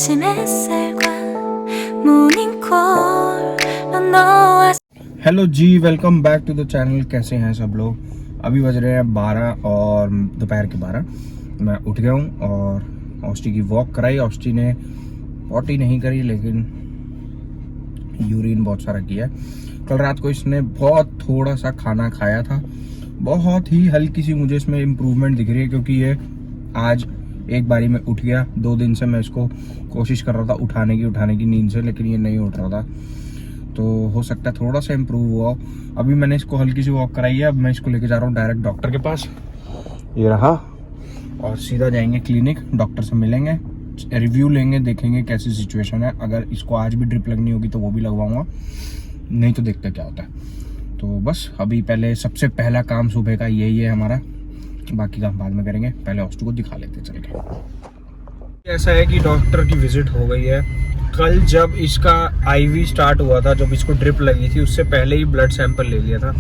아침 햇살과 모닝콜로 너와 hello ji, welcome back to the channel. कैसे हैं सब लोग? अभी बज रहे हैं 12 और दोपहर के 12। मैं उठ गया हूँ और औष्टी की वॉक कराई। औष्टी ने पॉटी नहीं करी लेकिन यूरिन बहुत सारा किया। कल रात को इसने बहुत थोड़ा सा खाना खाया था, बहुत ही हल्की सी मुझे इसमें इम्प्रूवमेंट दिख रही है, क्योंकि ये आज एक बारी में उठ गया। 2 दिन से मैं इसको कोशिश कर रहा था उठाने की नींद से, लेकिन ये नहीं उठ रहा था। तो हो सकता है थोड़ा सा इम्प्रूव हुआ। अभी मैंने इसको हल्की सी वॉक कराई है। अब मैं इसको लेके जा रहा हूँ डायरेक्ट डॉक्टर के पास। ये रहा, और सीधा जाएंगे क्लिनिक, डॉक्टर से मिलेंगे, रिव्यू लेंगे, देखेंगे कैसी सिचुएशन है। अगर इसको आज भी ड्रिप लगनी होगी तो वो भी लगवाऊंगा, नहीं तो देखते क्या होता है। तो बस अभी पहले सबसे पहला काम सुबह का यही है हमारा, बाकी काम बाद में करेंगे। पहले हॉस्टल को दिखा लेते चल के। ऐसा है कि डॉक्टर की विजिट हो गई है। कल जब इसका आईवी स्टार्ट हुआ था, जब इसको ड्रिप लगी थी, उससे पहले ही ब्लड सैंपल ले लिया था।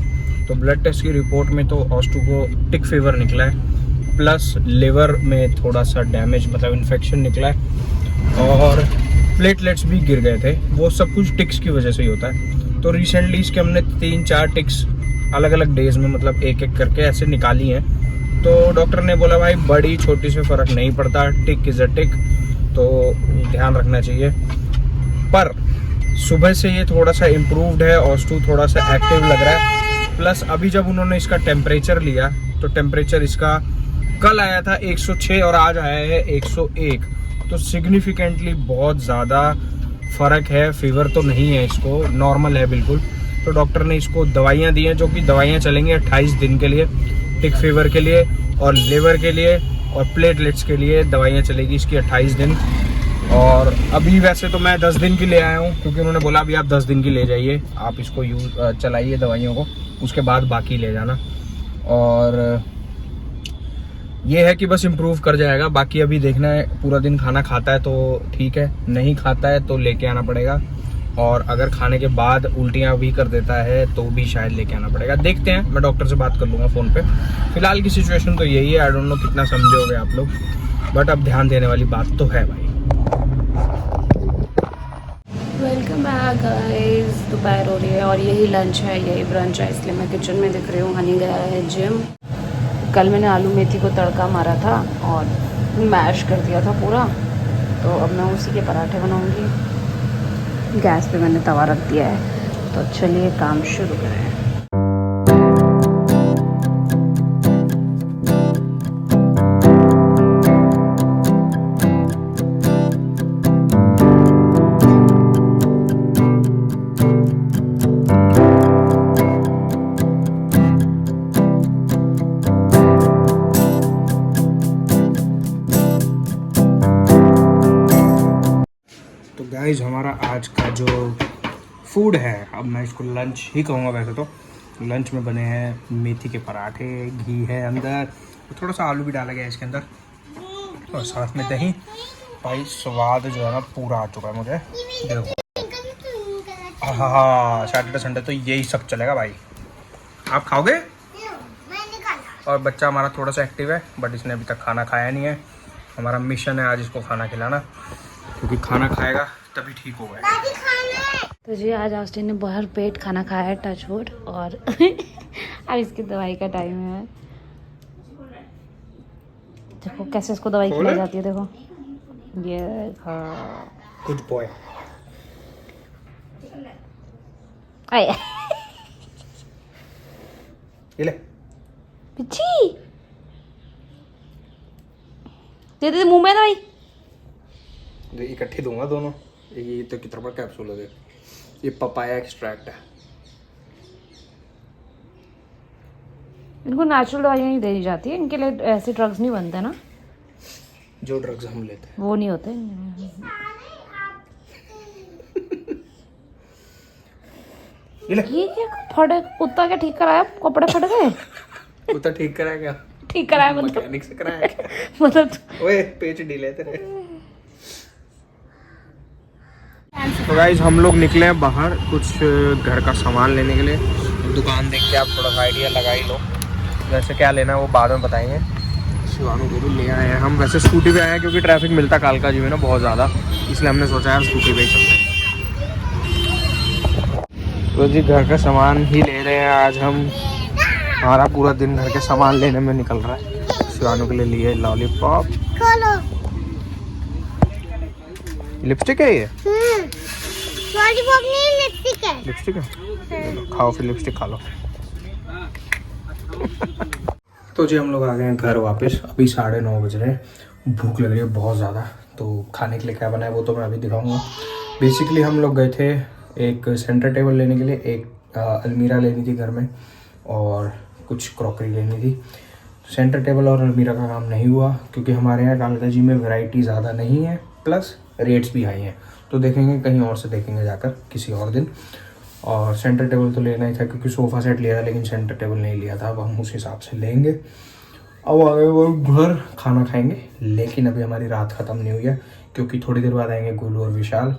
तो ब्लड टेस्ट की रिपोर्ट में तो ऑस्टू को टिक फीवर निकला है, प्लस लिवर में थोड़ा सा डैमेज मतलब इन्फेक्शन निकला है, और प्लेटलेट्स भी गिर गए थे। वो सब कुछ टिक्स की वजह से ही होता है। तो रिसेंटली इसके हमने 3-4 टिक्स अलग अलग डेज में मतलब एक एक करके ऐसे निकाली हैं। तो डॉक्टर ने बोला भाई बड़ी छोटी से फ़र्क नहीं पड़ता, टिक इज़ अ टिक, तो ध्यान रखना चाहिए। पर सुबह से ये थोड़ा सा इम्प्रूव्ड है, ऑस्टू थोड़ा सा एक्टिव लग रहा है। प्लस अभी जब उन्होंने इसका टेम्परेचर लिया तो टेम्परेचर इसका कल आया था 106 और आज आया है 101। तो सिग्निफिकेंटली बहुत ज़्यादा फ़र्क है। फीवर तो नहीं है इसको, नॉर्मल है बिल्कुल। तो डॉक्टर ने इसको दवाइयाँ दी हैं, जो कि दवाइयाँ चलेंगी 28 दिन के लिए, टिक फीवर के लिए और लिवर के लिए और प्लेटलेट्स के लिए दवाइयाँ चलेगी इसकी 28 दिन। और अभी वैसे तो मैं 10 दिन की ले आया हूँ, क्योंकि उन्होंने बोला अभी आप 10 दिन की ले जाइए, आप इसको चलाइए दवाइयों को, उसके बाद बाकी ले जाना। और ये है कि बस इम्प्रूव कर जाएगा। बाकी अभी देखना है, पूरा दिन खाना खाता है तो ठीक है, नहीं खाता है तो लेके आना पड़ेगा। और अगर खाने के बाद उल्टियाँ भी कर देता है तो भी शायद लेके आना पड़ेगा। देखते हैं, मैं डॉक्टर से बात कर लूँगा फ़ोन पे। फिलहाल की सिचुएशन तो यही है। आई डोंट नो कितना समझोगे आप लोग, बट अब ध्यान देने वाली बात तो है भाई। Welcome back guys. दोपहर हो रही है और यही लंच है, यही ब्रंच है, इसलिए मैं किचन में दिख रही हूँ। हनी गया है जिम। कल मैंने आलू मेथी को तड़का मारा था और मैश कर दिया था पूरा, तो अब मैं उसी के पराठे बनाऊँगी। गैस पे मैंने तवा रख दिया है, तो चलिए काम शुरू करें। तो गाइज हमारा आज का जो फूड है, अब मैं इसको लंच ही कहूँगा। वैसे तो लंच में बने हैं मेथी के पराठे, घी है अंदर, थोड़ा सा आलू भी डाला गया है इसके अंदर, और साथ में दही। भाई स्वाद जो है ना पूरा आ चुका है मुझे। देखो, हाँ, सैटरडे संडे तो यही सब चलेगा भाई। आप खाओगे? और बच्चा हमारा थोड़ा सा एक्टिव है, बट इसने अभी तक खाना खाया नहीं है। हमारा मिशन है आज इसको खाना खिलाना, क्योंकि खाना खाएगा तभी ठीक होगा। तो जी आज ऑस्टिन ने भर पेट खाना खाया है, टच वुड। और अब इसकी दवाई का टाइम है। देखो कैसे इसको दवाई खिलाई जाती है, देखो ये। हाँ गुड बॉय। ये ले पिच्छी दे दे मुंह में दवाई। इकट्ठे दूंगा दोनों। ये तो कितना बड़ा कैप्सूल है, ये पपाया एक्सट्रैक्ट है। इनको नेचुरल दवाइयाँ नहीं दी जाती है, इनके लिए ऐसे ड्रग्स नहीं बनते ना, जो ड्रग्स हम लेते हैं वो नहीं होते। ये क्या फटे कुत्ता क्या ठीक कराया? कपड़े फट गए? कुत्ता ठीक कराया क्या? ठीक कराया मतलब मैकेनिक से कराया क्या? मतलब ओए पेच ढीले तेरे। तो गाइस हम लोग निकले हैं बाहर कुछ घर का सामान लेने के लिए। दुकान देख के आप थोड़ा सा आइडिया लगा ही लो। वैसे क्या लेना है वो बाद में बताएंगे। शिवानू को भी ले आए हैं हम। वैसे स्कूटी पे आए हैं क्योंकि ट्रैफिक मिलता कालका जी में ना बहुत ज़्यादा, इसलिए हमने सोचा यार स्कूटी पे ही चलते हैं। तो जी घर का सामान ही ले रहे हैं आज हम। हमारा पूरा दिन घर के सामान लेने में निकल रहा है। शिवानू के लिए लिए लॉलीपॉप, लिपस्टिक है ये, लॉलीपॉप नहीं लिपस्टिक है। लिपस्टिक है, खाओ फिर लिपस्टिक खा लो। तो जी हम लोग आ गए हैं घर वापस। अभी 9:30 बज रहे हैं। भूख लग रही है बहुत ज़्यादा, तो खाने के लिए क्या बना है वो तो मैं अभी दिखाऊंगा। बेसिकली हम लोग गए थे एक सेंटर टेबल लेने के लिए, एक अलमीरा लेनी थी घर में और कुछ क्रॉकरी लेनी थी। सेंटर टेबल और अलमीरा का काम नहीं हुआ क्योंकि हमारे यहाँ कालका जी में वैरायटी ज़्यादा नहीं है, प्लस रेट्स भी हाई हैं। तो देखेंगे कहीं और से, देखेंगे जाकर किसी और दिन। और सेंटर टेबल तो लेना ही था क्योंकि सोफ़ा सेट लिया था लेकिन सेंटर टेबल नहीं लिया था। अब हम उस हिसाब से लेंगे। अब आगे वो घर खाना खाएंगे, लेकिन अभी हमारी रात ख़त्म नहीं हुई है क्योंकि थोड़ी देर बाद आएंगे गोलू और विशाल।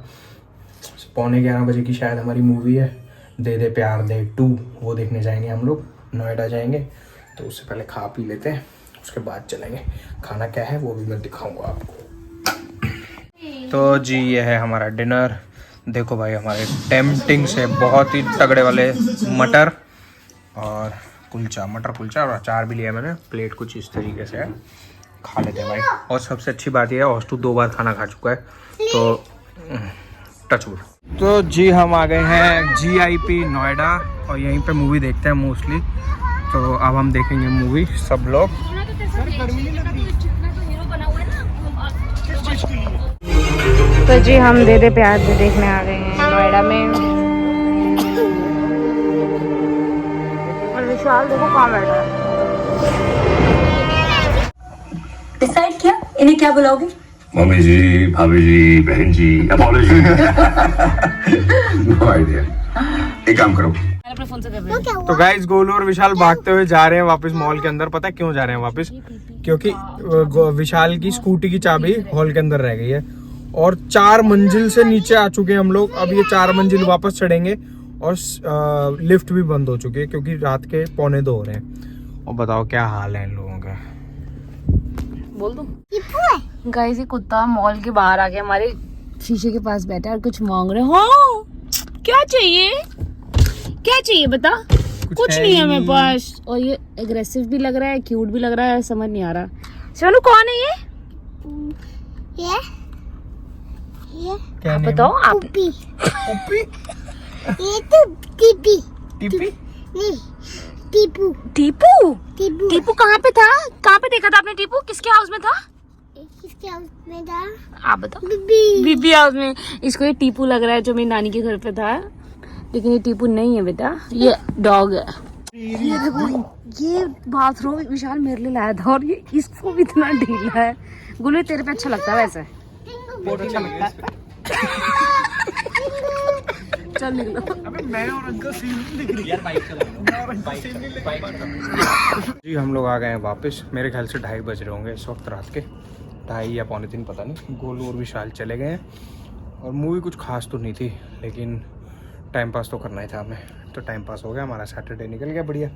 11:15 बजे की शायद हमारी मूवी है, दे दे प्यार दे 2, वो देखने जाएंगे हम लोग। नोएडा जाएंगे, तो उससे पहले खा पी लेते हैं, उसके बाद चलेंगे। खाना क्या है वो भी मैं दिखाऊंगा आपको। तो जी ये है हमारा डिनर। देखो भाई हमारे टेम्पटिंग से बहुत ही तगड़े वाले मटर और कुलचा, मटर कुलचा और अचार भी लिया मैंने। प्लेट कुछ इस तरीके से है, खा लेते हैं भाई। और सबसे अच्छी बात यह है हॉस्टू 2 बार खाना खा चुका है, तो टचवुड। तो जी हम आ गए हैं GIP नोएडा और यहीं पे मूवी देखते हैं मोस्टली। तो अब हम देखेंगे मूवी सब लोग। तो जी हम दे दे प्यार दे देखने आ गए हैं नोएडा में। और विशाल देखो कहाँ बैठा है। डिसाइड किया इन्हें क्या बुलाओगे? मम्मी जी, भाभी जी, बहन जी, अपॉलॉजी। No idea. एक काम करो, अपने फोन से कर रहे हैं। तो गाइस गोलू और विशाल भागते हुए जा रहे हैं वापस मॉल के अंदर। पता है क्यों जा रहे हैं वापस? क्योंकि विशाल की स्कूटी की चाबी हॉल के अंदर रह गई है और 4 मंजिल से नीचे आ चुके हैं हम लोग। अब ये 4 मंजिल वापस चढ़ेंगे और लिफ्ट भी बंद हो चुकी है क्योंकि रात के 1:45 हो रहे हैं। और बताओ क्या हाल है इन लोगों का। बोल दो गाइस, ये कुत्ता मॉल के बाहर आ गया, हमारे शीशे के पास बैठा है और कुछ मांग रहे हो। हाँ क्या चाहिए, क्या चाहिए बता? कुछ नहीं है मेरे पास। और ये एग्रेसिव भी लग रहा है, क्यूट भी लग रहा है, समझ नहीं आ रहा। सोनू कौन है ये क्या आप बताओ आप। पुप्पी। ये तो टीपी। टीपी? नहीं, टीपू। टीपू? टीपू। टीपू कहाँ पे था? कहाँ पे देखा था आपने टीपू? किसके हाउस में था? किसके हाउस में था? आप बताओ। बीबी। बीबी हाउस में। इसको ये टीपू लग रहा है जो मेरी नानी के घर पे था, लेकिन ये टीपू नहीं है बेटा, ये डॉग है। ये देखो, ये बाथरूम विशाल मेरे लिए लाया था और ये इसको भी इतना ढीला है। गुलू तेरे पे अच्छा लगता है वैसे? बहुत अच्छा लगता है। चल निकलो। अबे मैं और अंकल सेम दिख रही है यार, बाइक जी हम लोग आ गए हैं वापस। मेरे ख्याल से 2:30 बज रहे होंगे इस वक्त, रात के 2:30 या 2:45 पता नहीं। गोलू और विशाल चले गए हैं और मूवी कुछ खास तो नहीं थी, लेकिन टाइम पास तो करना ही था हमें, तो टाइम पास हो गया हमारा। सैटरडे निकल गया बढ़िया।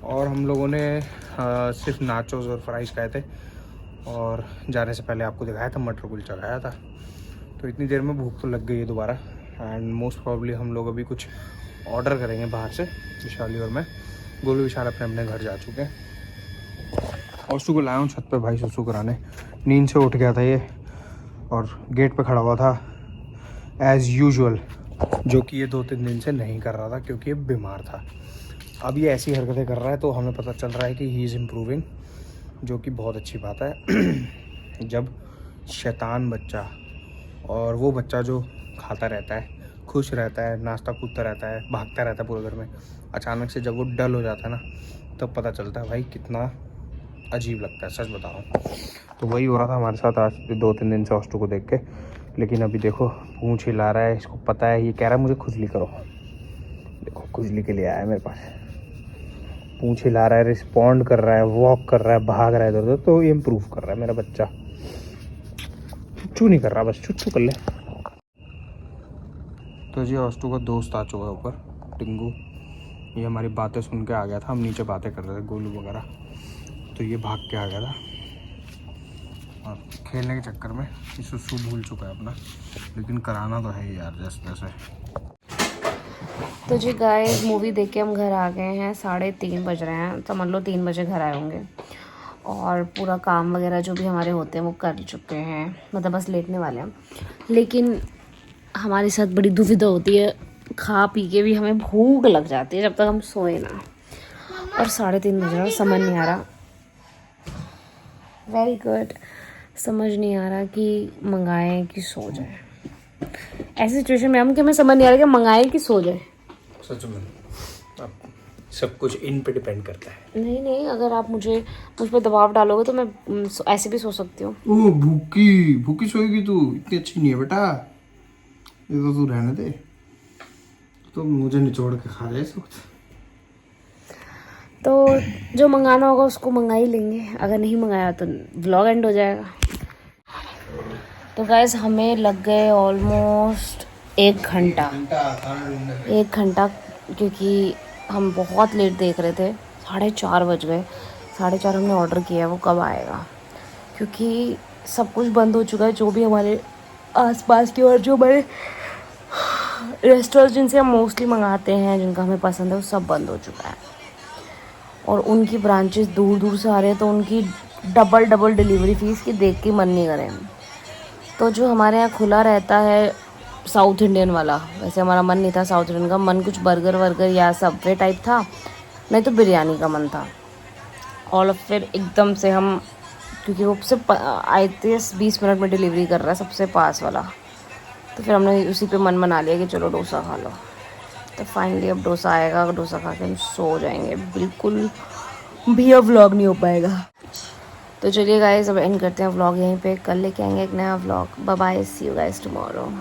और हम लोगों ने सिर्फ नाचोस और फ्राइज़ खाए थे और जाने से पहले आपको दिखाया था मटर कुलचा खाया था। तो इतनी देर में भूख तो लग गई है दोबारा एंड मोस्ट प्रॉब्ली हम लोग अभी कुछ ऑर्डर करेंगे बाहर से, विशाली और मैं। गोलू विशाल अपने घर जा चुके हैं। और उसको लाया हूँ छत पे भाई सुसु कराने। नींद से उठ गया था ये और गेट पे खड़ा हुआ था एज़ यूजुअल, जो कि ये 2-3 दिन से नहीं कर रहा था क्योंकि ये बीमार था। अब ये ऐसी हरकतें कर रहा है तो हमें पता चल रहा है कि ही इज़ इम्प्रूविंग, जो कि बहुत अच्छी बात है। जब शैतान बच्चा और वो बच्चा जो खाता रहता है, खुश रहता है, नाश्ता कूदता रहता है, भागता रहता है पूरे घर में, अचानक से जब वो डल हो जाता है ना, तब पता चलता है भाई कितना अजीब लगता है, सच बताऊँ। तो वही हो रहा था हमारे साथ आज 2-3 दिन से हॉस्टू को देख के। लेकिन अभी देखो पूंछ हिला रहा है, इसको पता है, ये कह रहा है मुझे खुजली करो। देखो खुजली के लिए आया है मेरे पास, पूंछ हिला रहा है, रिस्पॉन्ड कर रहा है, वॉक कर रहा है, भाग रहा है इधर उधर, तो ये इम्प्रूव कर रहा है मेरा बच्चा। चुच्चू नहीं कर रहा, बस चुच्चू कर ले। तो जी हॉस्टू का दोस्त आ चुका है ऊपर, टिंगू। ये हमारी बातें सुन के आ गया था, हम नीचे बातें कर रहे थे गोलू वगैरह। तो तो ये भाग के आ गया था और खेलने के चक्कर में सुसु भूल चुका है अपना, लेकिन कराना तो है ही यार जैसे तैसे। तो जी गाइस मूवी देख के हम घर आ गए हैं, 3:30 बज रहे हैं, समझ लो 3 बजे घर आए होंगे। और पूरा काम वगैरह जो भी हमारे होते हैं वो कर चुके हैं, मतलब बस लेटने वाले हैं। लेकिन हमारे साथ बड़ी दुविधा होती है, खा पी के भी हमें भूख लग जाती है जब तक हम सोए ना। और 3:30 बज रहा है, समझ नहीं आ रहा, वेरी गुड, समझ नहीं आ रहा कि मंगाएं कि सो जाए। ऐसी सिचुएशन में हम कि हमें समझ नहीं आ रहा कि मंगाएं कि सो जाए। सच में अब सब कुछ इन पे डिपेंड करता है। नहीं, अगर आप मुझ पर दबाव डालोगे तो मैं ऐसे भी सो सकती हूँ। ओह भूखी सोएगी तू, इतनी अच्छी नहीं है बेटा, ये तो तू रहने दे, तो मुझे निचोड़ के खा ले इस वक्त। तो जो मंगाना होगा उसको मंगा ही लेंगे, अगर नहीं मंगाया तो व्लॉग एंड हो जाएगा। तो गाइस हमें लग गए ऑलमोस्ट 1 घंटा, क्योंकि हम बहुत लेट देख रहे थे। 4:30 बज गए, 4:30 हमने ऑर्डर किया है, वो कब आएगा? क्योंकि सब कुछ बंद हो चुका है, जो भी हमारे आसपास की और जो हमारे रेस्टोरेंट जिनसे हम मोस्टली मंगाते हैं, जिनका हमें पसंद है, वो सब बंद हो चुका है। और उनकी ब्रांचेस दूर दूर से आ रहे हैं, तो उनकी डबल डिलीवरी फ़ीस की देख के मन नहीं करे। तो जो हमारे यहाँ खुला रहता है साउथ इंडियन वाला, वैसे हमारा मन नहीं था साउथ इंडियन का, मन कुछ बर्गर वर्गर या सबवे टाइप था, नहीं तो बिरयानी का मन था। और फिर एकदम से हम, क्योंकि वो सिर्फ आए थे 20 मिनट में डिलीवरी कर रहा है सबसे पास वाला, तो फिर हमने उसी पे मन बना लिया कि चलो डोसा खा लो। तो फाइनली अब डोसा आएगा, डोसा खा के हम सो जाएंगे, बिल्कुल भी अब व्लॉग नहीं हो पाएगा। तो चलिए गाइस अब एंड करते हैं व्लॉग यहीं पे, कल लेके आएंगे एक नया vlog. Bye bye, see you guys tomorrow.